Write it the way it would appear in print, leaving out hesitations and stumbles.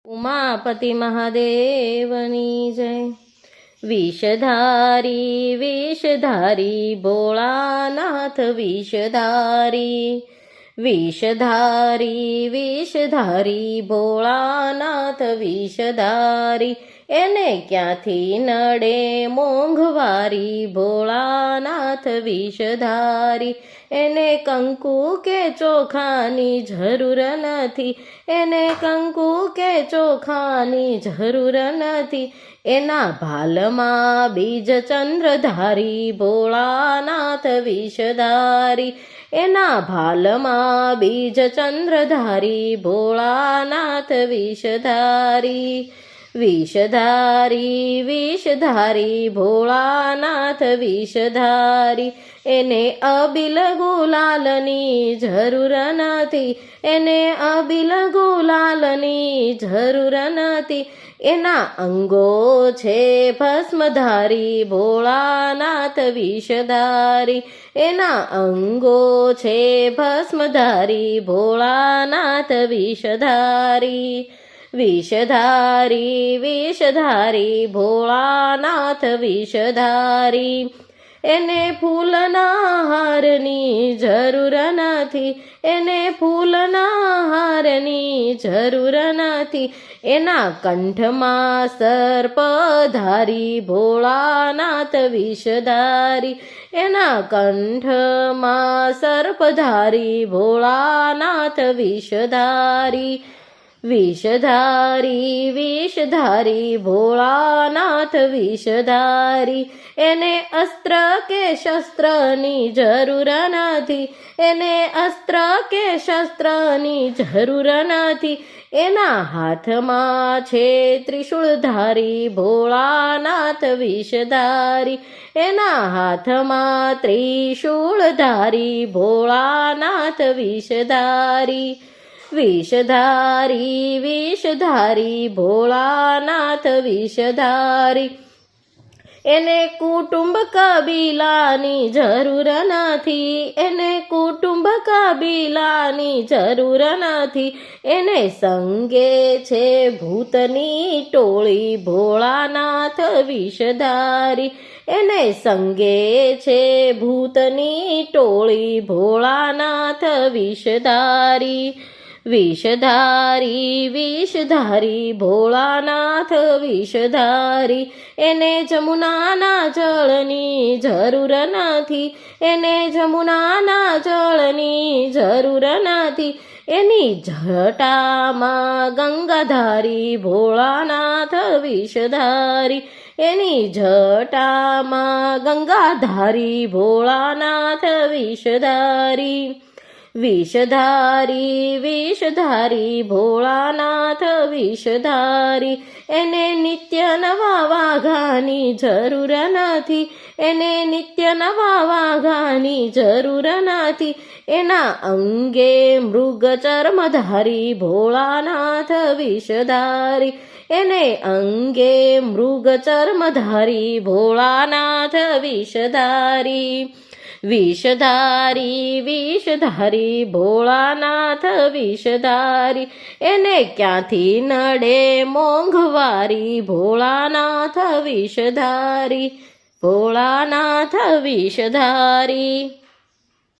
ઉમાપતિ મહાદેવની જય। વિષધારી વિષધારી ભોળાનાથ વિષધારી, વિષધારી વિષધારી ભોળાનાથ વિષધારી, એને ક્યાંથી નડે મોંઘવારી ભોળાનાથ વિષધારી, એને કંકુ કે ચોખાની જરૂર નથી, એને કંકુ કે ચોખાની જરૂર નથી, એના ભાલમાં બીજ ચંદ્રધારી ભોળાનાથ વિષધારી, એના ભાલમાં બીજ ચંદ્રધારી ભોળાનાથ વિષધારી, વિષધારી વિષધારી ભોળાનાથ વિષધારી, એને અબિલ ગુલાલની જરૂર નથી, એને અબિલ ગુલાલની જરૂર નથી, એના અંગો છે ભસ્મધારી ભોળાનાથ વિષધારી, એના અંગો છે ભસ્મધારી ભોળાનાથ વિષધારી, વિષધારી વિષધારી ભોળાનાથ વિષધારી, એને ફૂલના હારની જરૂર નથી, એને ફૂલના હારની જરૂર નથી, એના કંઠમાં સર્પધારી ભોળાનાથ વિષધારી, એના કંઠમાં સર્પધારી ભોળાનાથ વિષધારી, વિષધારી વિષધારી ભોળાનાથ વિષધારી, એને અસ્ત્ર કે શસ્ત્રની જરૂર નથી, એને અસ્ત્ર કે શસ્ત્રની જરૂર નથી, એના હાથમાં છે ત્રિશૂળધારી ભોળાનાથ વિષધારી, એના હાથમાં ત્રિશૂળધારી ભોળાનાથ વિષધારી, વિષધારી વિષધારી ભોળાનાથ વિષધારી, એને કુટુંબ કબીલાની જરૂર નથી, એને કુટુંબ કબીલાની જરૂર નથી, એને સંગે છે ભૂતની ટોળી ભોળાનાથ વિષધારી, એને સંગે છે ભૂતની ટોળી ભોળાનાથ વિષધારી, વિષધારી વિષધારી ભોળાનાથ વિષધારી, એને જમુનાના જળની જરૂર નથી, એને જમુનાના જળની જરૂર નથી, એની જટામાં ગંગાધારી ભોળાનાથ વિષધારી, એની જટામાં ગંગાધારી ભોળાનાથ વિષધારી, વિષધારી વિષધારી ભોળાનાથ વિષધારી, એને નિત્ય નવા વાઘાની જરૂર નથી, એને નિત્ય નવા વાઘાની જરૂર નથી, એના અંગે મૃગ ચર્મધારી ભોળાનાથ વિષધારી, એને અંગે મૃગ ચર્મધારી ભોળાનાથ વિષધારી, વિષધારી વિષધારી ભોળાનાથ વિષધારી, એને ક્યાંથી નડે મોંઘવારી ભોળાનાથ વિષધારી, ભોળાનાથ વિષધારી।